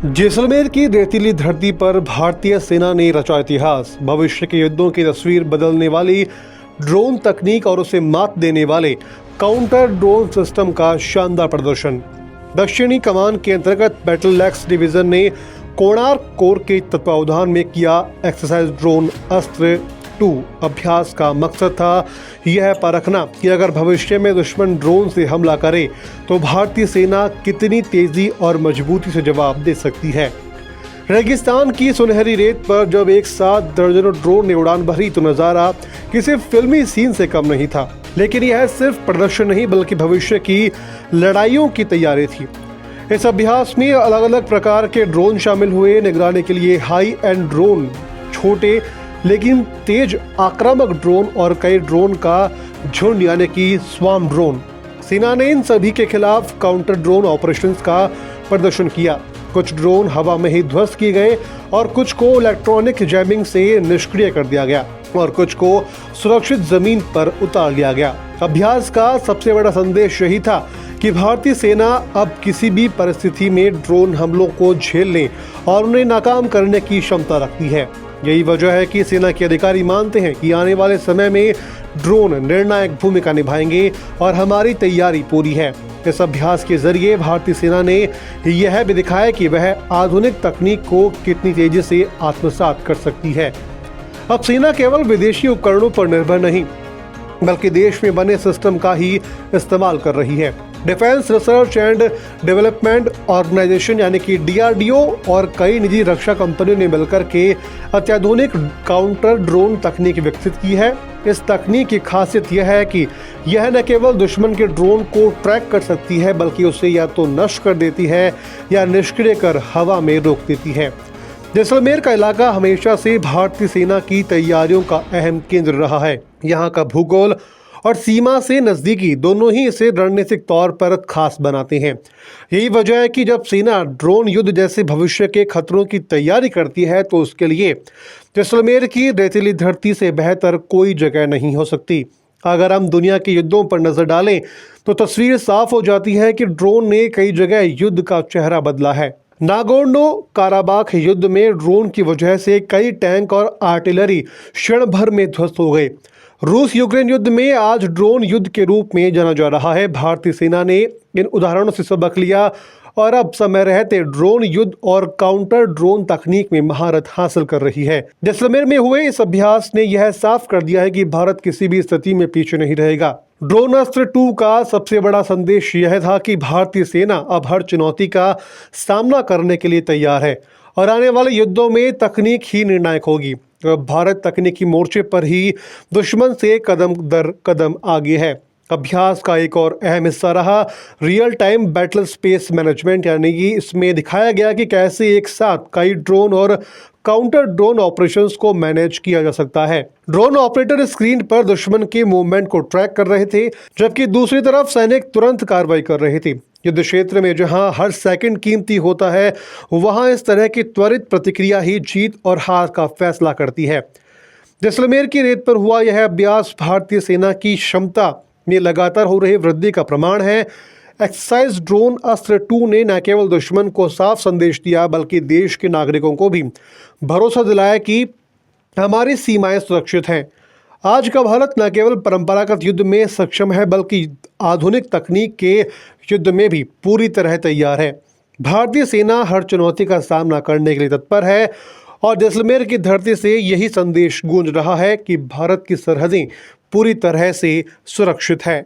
जैसलमेर की रेतीली धरती पर भारतीय सेना ने रचा इतिहास। भविष्य के युद्धों की तस्वीर बदलने वाली ड्रोन तकनीक और उसे मात देने वाले काउंटर ड्रोन सिस्टम का शानदार प्रदर्शन। दक्षिणी कमान के अंतर्गत बैटल एक्स डिवीजन ने कोणार्क कोर के तत्वावधान में किया एक्सरसाइज ड्रोन अस्त्र 2 अभ्यास का मकसद था यह परखना कि अगर भविष्य में दुश्मन ड्रोन से हमला करे तो भारतीय सेना कितनी तेजी और मजबूती से जवाब दे सकती है। रेगिस्तान की सुनहरी रेत पर जब एक साथ दर्जनों ड्रोन ने उड़ान भरी तो नजारा किसी फिल्मी सीन से कम नहीं था। लेकिन यह सिर्फ प्रदर्शन नहीं बल्कि भविष्य की लड़ाइयों की तैयारी थी। इस अभ्यास में अलग अलग प्रकार के ड्रोन शामिल हुए। निगरानी के लिए हाई एंड ड्रोन, छोटे लेकिन तेज आक्रामक ड्रोन और कई ड्रोन का झुंड यानी कि स्वार्म ड्रोन। सेना ने इन सभी के खिलाफ काउंटर ड्रोन ऑपरेशंस का प्रदर्शन किया। कुछ ड्रोन हवा में ही ध्वस्त किए गए और कुछ को इलेक्ट्रॉनिक जैमिंग से निष्क्रिय कर दिया गया और कुछ को सुरक्षित जमीन पर उतार लिया गया। अभ्यास का सबसे बड़ा संदेश यही था कि भारतीय सेना अब किसी भी परिस्थिति में ड्रोन हमलों को झेलने और उन्हें नाकाम करने की क्षमता रखती है। यही वजह है कि सेना के अधिकारी मानते हैं कि आने वाले समय में ड्रोन निर्णायक भूमिका निभाएंगे और हमारी तैयारी पूरी है। इस अभ्यास के जरिए भारतीय सेना ने यह भी दिखाया कि वह आधुनिक तकनीक को कितनी तेजी से आत्मसात कर सकती है। अब सेना केवल विदेशी उपकरणों पर निर्भर नहीं बल्कि देश में बने सिस्टम का ही इस्तेमाल कर रही है। Defence research and development organisation यानी कि DRDO और कई निजी रक्षा कंपनियों ने मिलकर के अत्याधुनिक काउंटर ड्रोन तकनीक विकसित की है। इस तकनीक की खासियत यह है कि यह न केवल दुश्मन के ड्रोन को ट्रैक कर सकती है बल्कि उसे या तो नष्ट कर देती है या निष्क्रिय कर हवा में रोक देती है। जैसलमेर का इलाका हमेशा से भारतीय सेना की तैयारियों का अहम केंद्र रहा है। यहाँ का भूगोल और सीमा से नजदीकी दोनों ही इसे रणनीतिक तौर पर खास बनाते हैं। यही वजह है कि जब सेना ड्रोन युद्ध जैसे भविष्य के खतरों की तैयारी करती है तो उसके लिए जैसलमेर की रेतीली धरती से बेहतर कोई जगह नहीं हो सकती। अगर हम दुनिया के युद्धों पर नजर डालें तो तस्वीर साफ हो जाती है कि ड्रोन ने कई जगह युद्ध का चेहरा बदला है। नागोर्नो काराबाख युद्ध में ड्रोन की वजह से कई टैंक और आर्टिलरी क्षण भर में ध्वस्त हो गए। रूस यूक्रेन युद्ध में आज ड्रोन युद्ध के रूप में जाना जा रहा है। भारतीय सेना ने इन उदाहरणों से सबक लिया और अब समय रहते ड्रोन युद्ध और काउंटर ड्रोन तकनीक में महारत हासिल कर रही है। जैसलमेर में हुए इस अभ्यास ने यह साफ कर दिया है कि भारत किसी भी स्थिति में पीछे नहीं रहेगा। ड्रोन अस्त्र 2 का सबसे बड़ा संदेश यह था कि भारतीय सेना अब हर चुनौती का सामना करने के लिए तैयार है और आने वाले युद्धों में तकनीक ही निर्णायक होगी। भारत तकनीकी मोर्चे पर ही दुश्मन से कदम दर कदम आगे है। अभ्यास का एक और अहम हिस्सा रहा real time battle space management, यानी कि इसमें दिखाया गया कि कैसे एक साथ कई ड्रोन और काउंटर ड्रोन ऑपरेशंस को मैनेज किया जा सकता है। ड्रोन ऑपरेटर स्क्रीन पर दुश्मन के मूवमेंट को ट्रैक कर रहे थे जबकि दूसरी तरफ सैनिक तुरंत कार्रवाई कर रहे थे। युद्ध क्षेत्र में जहां हर सेकंड कीमती होता है वहां इस तरह की त्वरित प्रतिक्रिया ही जीत और हार का फैसला करती है। जैसलमेर की रेत पर हुआ यह अभ्यास भारतीय सेना की क्षमता में लगातार हो रही वृद्धि का प्रमाण है। एक्सरसाइज ड्रोन अस्त्र 2 ने न केवल दुश्मन को साफ संदेश दिया बल्कि देश के नागरिकों को भी भरोसा दिलाया कि हमारी सीमाएं सुरक्षित हैं। आज का भारत न केवल परंपरागत युद्ध में सक्षम है बल्कि आधुनिक तकनीक के युद्ध में भी पूरी तरह तैयार है। भारतीय सेना हर चुनौती का सामना करने के लिए तत्पर है और जैसलमेर की धरती से यही संदेश गूंज रहा है कि भारत की सरहदें पूरी तरह से सुरक्षित है।